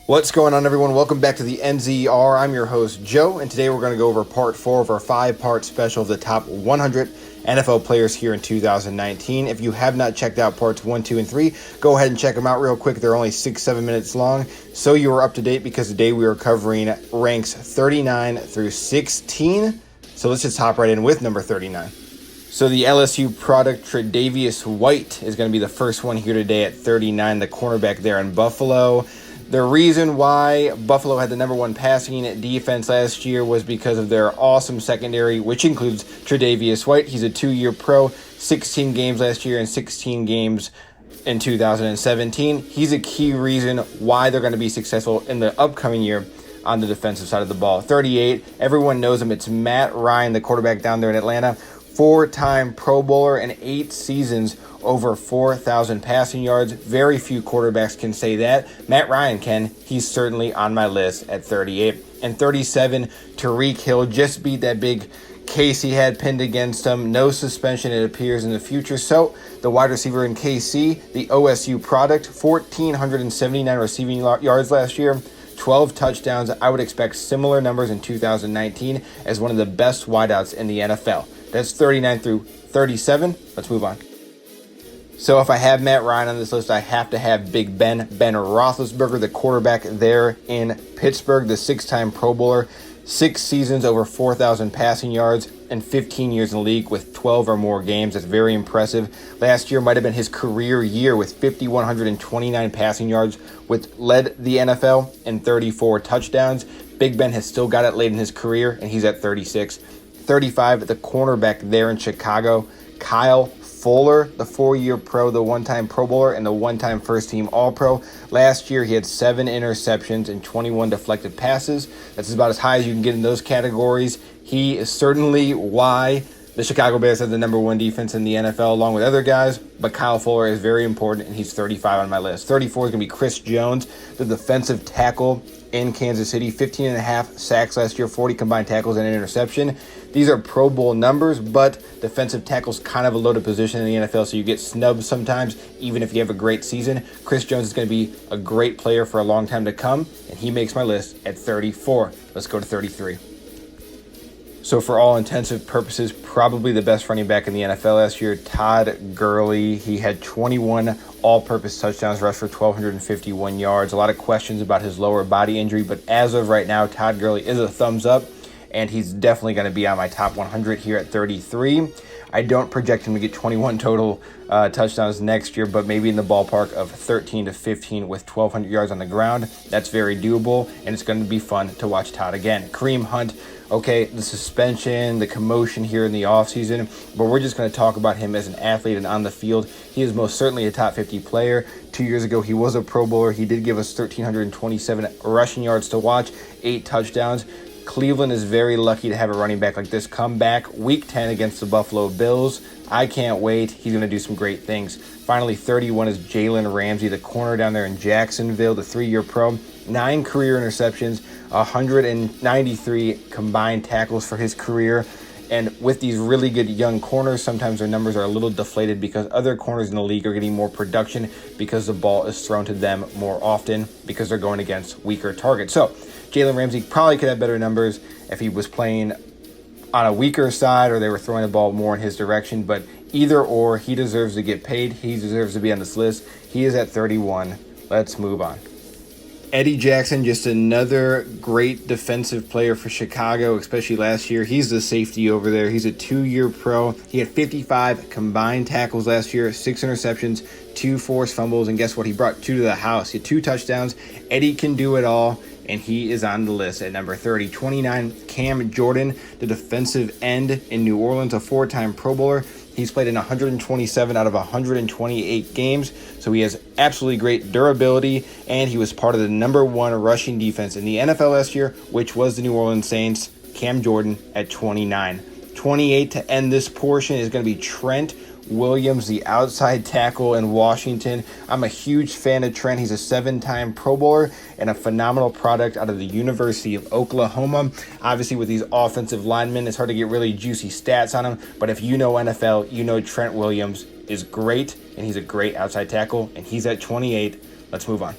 What's going on, everyone? Welcome back to the NZR. I'm your host, Joe, and today we're going to go over part 4 of our 5-part special of the top 100 NFL players here in 2019. If you have not checked out parts 1, 2, and 3, go ahead and check them out real quick. They're only 6-7 minutes long, so you are up to date because today we are covering ranks 39 through 16. So let's just hop right in with number 39. So the LSU product, Tre'Davious White, is going to be the first one here today at 39, the cornerback there in Buffalo. The reason why Buffalo had the number 1 passing defense last year was because of their awesome secondary, which includes Tre'Davious White. He's a 2-year pro, 16 games last year and 16 games in 2017. He's a key reason why they're going to be successful in the upcoming year on the defensive side of the ball. 38, everyone knows him. It's Matt Ryan, the quarterback down there in Atlanta. 4-time Pro Bowler and 8 seasons over 4,000 passing yards. Very few quarterbacks can say that. Matt Ryan can. He's certainly on my list at 38. And 37, Tyreek Hill just beat that big case he had pinned against him. No suspension, it appears, in the future. So the wide receiver in KC, the OSU product, 1,479 receiving yards last year. 12 touchdowns. I would expect similar numbers in 2019 as one of the best wideouts in the NFL. That's 39 through 37. Let's move on. So if I have Matt Ryan on this list, I have to have Big Ben Roethlisberger, the quarterback there in Pittsburgh, the 6-time Pro Bowler, 6 seasons over 4,000 passing yards, and 15 years in the league with 12 or more games. That's very impressive. Last year might have been his career year with 5,129 passing yards, which led the NFL in 34 touchdowns. Big Ben has still got it late in his career, and he's at 36. 35, the cornerback there in Chicago, Kyle Fuller, the 4-year pro, the 1-time Pro Bowler, and the 1-time first-team All-Pro. Last year, he had 7 interceptions and 21 deflected passes. That's about as high as you can get in those categories. He is certainly why the Chicago Bears have the number 1 defense in the NFL, along with other guys, but Kyle Fuller is very important, and he's 35 on my list. 34 is going to be Chris Jones, the defensive tackle in Kansas City, 15.5 sacks last year, 40 combined tackles and an interception. These are Pro Bowl numbers, but defensive tackle's kind of a loaded position in the NFL, so you get snubbed sometimes, even if you have a great season. Chris Jones is going to be a great player for a long time to come, and he makes my list at 34. Let's go to 33. So for all intensive purposes, probably the best running back in the NFL last year, Todd Gurley. He had 21 all-purpose touchdowns, rushed for 1,251 yards. A lot of questions about his lower body injury, but as of right now, Todd Gurley is a thumbs up, and he's definitely going to be on my top 100 here at 33. I don't project him to get 21 total touchdowns next year, but maybe in the ballpark of 13 to 15 with 1,200 yards on the ground. That's very doable, and it's going to be fun to watch Todd again. Kareem Hunt, okay, the suspension, the commotion here in the offseason, but we're just going to talk about him as an athlete and on the field. He is most certainly a top 50 player. 2 years ago, he was a Pro Bowler. He did give us 1,327 rushing yards to watch, 8 touchdowns. Cleveland is very lucky to have a running back like this come back. Week 10 against the Buffalo Bills. I can't wait. He's going to do some great things. Finally, 31 is Jalen Ramsey, the corner down there in Jacksonville, the 3-year pro. 9 career interceptions, 193 combined tackles for his career. And with these really good young corners, sometimes their numbers are a little deflated because other corners in the league are getting more production because the ball is thrown to them more often because they're going against weaker targets. So Jalen Ramsey probably could have better numbers if he was playing on a weaker side or they were throwing the ball more in his direction. But either or, he deserves to get paid. He deserves to be on this list. He is at 31. Let's move on. Eddie Jackson, just another great defensive player for Chicago, especially last year. He's the safety over there. He's a 2-year pro. He had 55 combined tackles last year, 6 interceptions, 2 forced fumbles, and guess what? He brought 2 to the house. He had 2 touchdowns. Eddie can do it all, and he is on the list at number 30. 29, Cam Jordan, the defensive end in New Orleans, a 4-time Pro Bowler. He's played in 127 out of 128 games, so he has absolutely great durability, and he was part of the number 1 rushing defense in the NFL last year, which was the New Orleans Saints. Cam Jordan at 29. 28 to end this portion is going to be Trent Williams, the outside tackle in Washington. I'm a huge fan of Trent. He's a 7-time Pro Bowler and a phenomenal product out of the University of Oklahoma. Obviously, with these offensive linemen, it's hard to get really juicy stats on him, but if you know NFL, you know Trent Williams is great, and he's a great outside tackle, and he's at 28. Let's move on.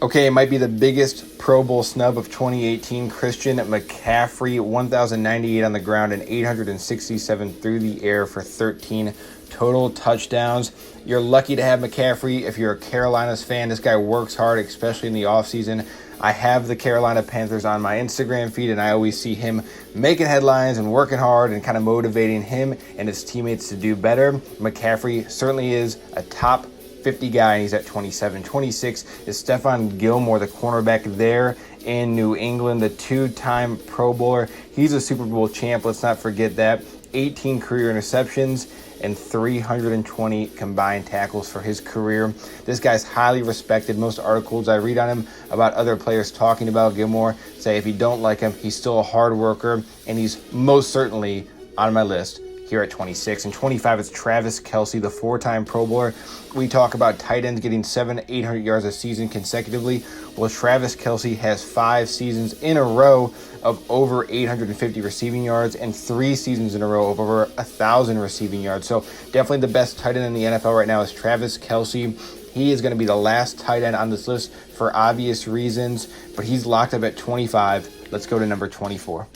Okay, it might be the biggest Pro Bowl snub of 2018. Christian McCaffrey, 1,098 on the ground and 867 through the air for 13 total touchdowns. You're lucky to have McCaffrey if you're a Carolina's fan. This guy works hard, especially in the offseason. I have the Carolina Panthers on my Instagram feed, and I always see him making headlines and working hard and kind of motivating him and his teammates to do better. McCaffrey certainly is a top 50 guy, and he's at 27. 26 is Stephon Gilmore, the cornerback there in New England, the two-time Pro Bowler. He's a Super Bowl champ, let's not forget that. 18 career interceptions and 320 combined tackles for his career. This guy's highly respected. Most articles I read on him about other players talking about Gilmore say if you don't like him, he's still a hard worker, and he's most certainly on my list here at 26. And 25 is Travis Kelce, the four-time Pro Bowler. We talk about tight ends getting 700-800 yards a season consecutively. Well, Travis Kelce has 5 seasons in a row of over 850 receiving yards and 3 seasons in a row of over 1,000 receiving yards. So definitely the best tight end in the NFL right now is Travis Kelce. He is going to be the last tight end on this list for obvious reasons, but he's locked up at 25. Let's go to number 24.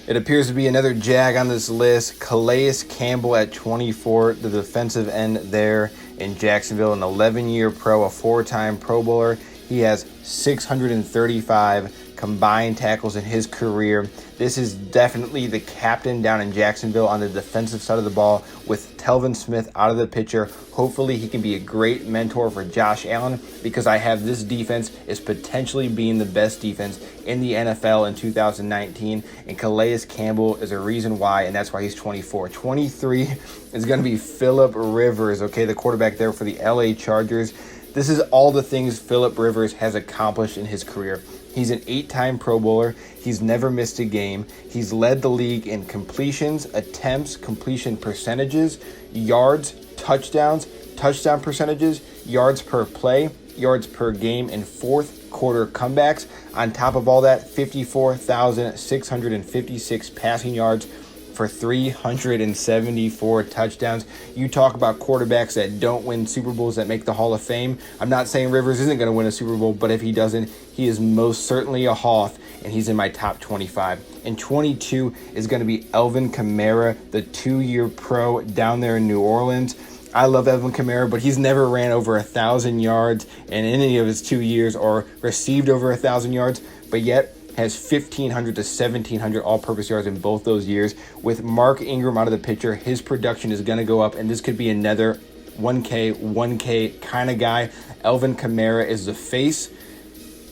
It appears to be another Jag on this list. Calais Campbell at 24, the defensive end there in Jacksonville, an 11-year pro, a 4-time Pro Bowler. He has 635 combined tackles in his career. This is definitely the captain down in Jacksonville on the defensive side of the ball with Telvin Smith out of the picture. Hopefully he can be a great mentor for Josh Allen, because I have this defense is potentially being the best defense in the NFL in 2019, and Calais Campbell is a reason why, and that's why he's 24. 23 is going to be Phillip Rivers, okay, the quarterback there for the LA Chargers. This is all the things Phillip Rivers has accomplished in his career. He's an 8-time Pro Bowler. He's never missed a game. He's led the league in completions, attempts, completion percentages, yards, touchdowns, touchdown percentages, yards per play, yards per game, and fourth quarter comebacks. On top of all that, 54,656 passing yards for 374 touchdowns. You talk about quarterbacks that don't win Super Bowls that make the Hall of Fame. I'm not saying Rivers isn't going to win a Super Bowl, but if he doesn't, he is most certainly a Hoff, and he's in my top 25. And 22 is going to be Alvin Kamara, the 2-year pro down there in New Orleans. I love Alvin Kamara, but he's never ran over 1,000 yards in any of his 2 years or received over 1,000 yards, but yet has 1,500 to 1,700 all-purpose yards in both those years. With Mark Ingram out of the picture, his production is going to go up, and this could be another 1K kind of guy. Alvin Kamara is the face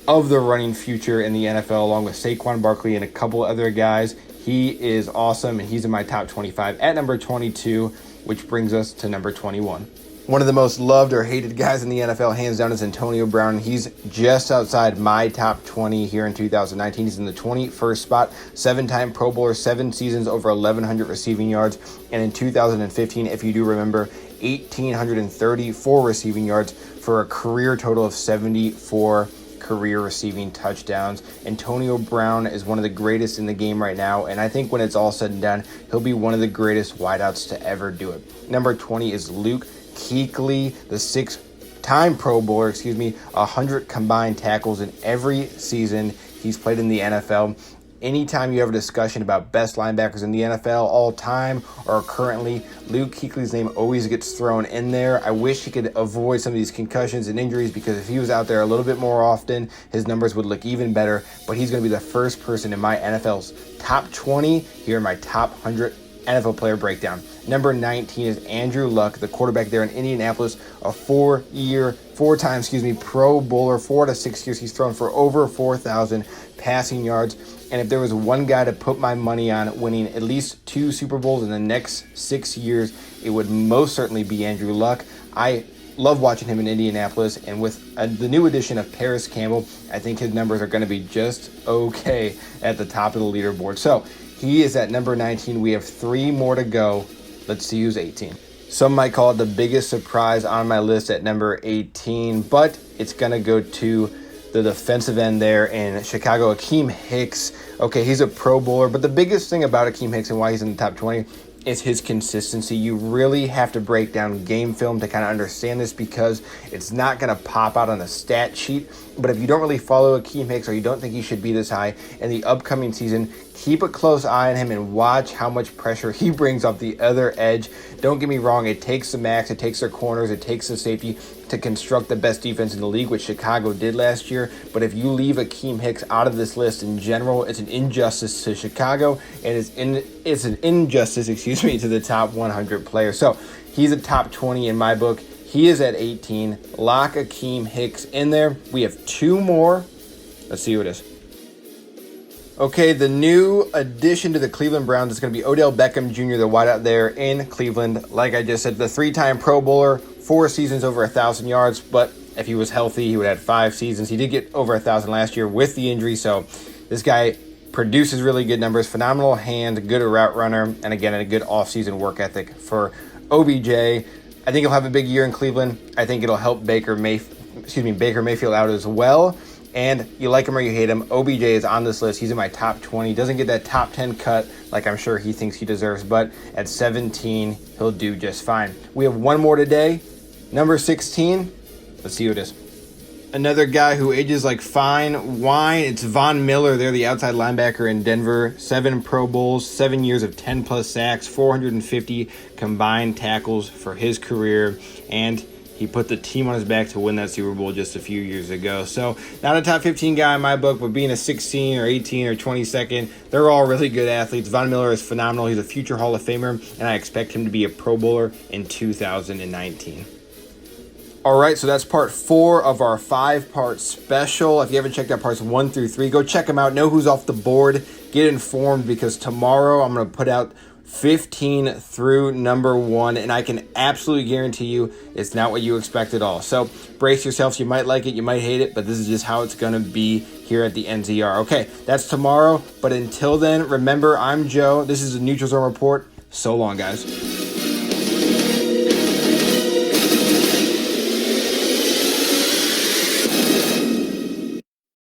of the running future in the NFL, along with Saquon Barkley and a couple other guys. He is awesome, and he's in my top 25 at number 22, which brings us to number 21. One of the most loved or hated guys in the NFL, hands down, is Antonio Brown. He's just outside my top 20 here in 2019. He's in the 21st spot, 7-time Pro Bowler, 7 seasons, over 1,100 receiving yards. And in 2015, if you do remember, 1,834 receiving yards for a career total of 74 career receiving touchdowns. Antonio Brown is one of the greatest in the game right now, and I think when it's all said and done, he'll be one of the greatest wideouts to ever do it. Number 20 is Luke Kuechly, the 6-time Pro Bowler, 100 combined tackles in every season he's played in the NFL. Anytime you have a discussion about best linebackers in the NFL all time or currently, Luke Kuechly's name always gets thrown in there. I wish he could avoid some of these concussions and injuries, because if he was out there a little bit more often, his numbers would look even better. But he's going to be the first person in my NFL's top 20 here in my top 100 NFL player breakdown. Number 19 is Andrew Luck, the quarterback there in Indianapolis, a 4-time Pro Bowler. 4 out of 6 years he's thrown for over 4,000 passing yards. And if there was one guy to put my money on winning at least 2 Super Bowls in the next 6 years, it would most certainly be Andrew Luck. I love watching him in Indianapolis, and with the new addition of Paris Campbell, I think his numbers are going to be just okay at the top of the leaderboard. So he is at number 19. We have 3 more to go. Let's see who's 18. Some might call it the biggest surprise on my list at number 18, but it's going to go to the defensive end there in Chicago, Hakeem Hicks. Okay, he's a Pro Bowler, but the biggest thing about Hakeem Hicks and why he's in the top 20 is his consistency. You really have to break down game film to kind of understand this, because it's not going to pop out on a stat sheet. But if you don't really follow Hakeem Hicks, or you don't think he should be this high in the upcoming season, keep a close eye on him and watch how much pressure he brings off the other edge. Don't get me wrong, it takes the max, it takes their corners, it takes the safety to construct the best defense in the league, which Chicago did last year. But if you leave Hakeem Hicks out of this list in general, it's an injustice to Chicago, and it's an injustice, to the top 100 players. So he's a top 20 in my book. He is at 18. Lock Hakeem Hicks in there. We have two more. Let's see who it is. Okay, the new addition to the Cleveland Browns is going to be Odell Beckham Jr., the wideout there in Cleveland. Like I just said, the 3-time Pro Bowler, 4 seasons over 1,000 yards. But if he was healthy, he would have had 5 seasons. He did get over 1,000 last year with the injury. So this guy produces really good numbers, phenomenal hand, good route runner, and again, a good offseason work ethic for OBJ. I think he'll have a big year in Cleveland. I think it'll help Baker Mayfield out as well. And you like him or you hate him, OBJ is on this list. He's in my top 20. Doesn't get that top 10 cut like I'm sure he thinks he deserves, but at 17, he'll do just fine. We have one more today, number 16. Let's see who it is. Another guy who ages like fine wine. It's Von Miller. They're the outside linebacker in Denver. 7 Pro Bowls, 7 years of 10+ sacks, 450 combined tackles for his career, and he put the team on his back to win that Super Bowl just a few years ago. So not a top 15 guy in my book, but being a 16 or 18 or 22nd, they're all really good athletes. Von Miller is phenomenal. He's a future Hall of Famer, and I expect him to be a Pro Bowler in 2019. All right, so that's part 4 of our 5-part special. If you haven't checked out parts 1 through 3, go check them out. Know who's off the board. Get informed, because tomorrow I'm going to put out 15 through number 1, and I can absolutely guarantee you it's not what you expect at all. So brace yourselves. You might like it, you might hate it, but this is just how it's going to be here at the NZR. Okay, that's tomorrow, but until then, remember, I'm Joe. This is the Neutral Zone Report. So long, guys.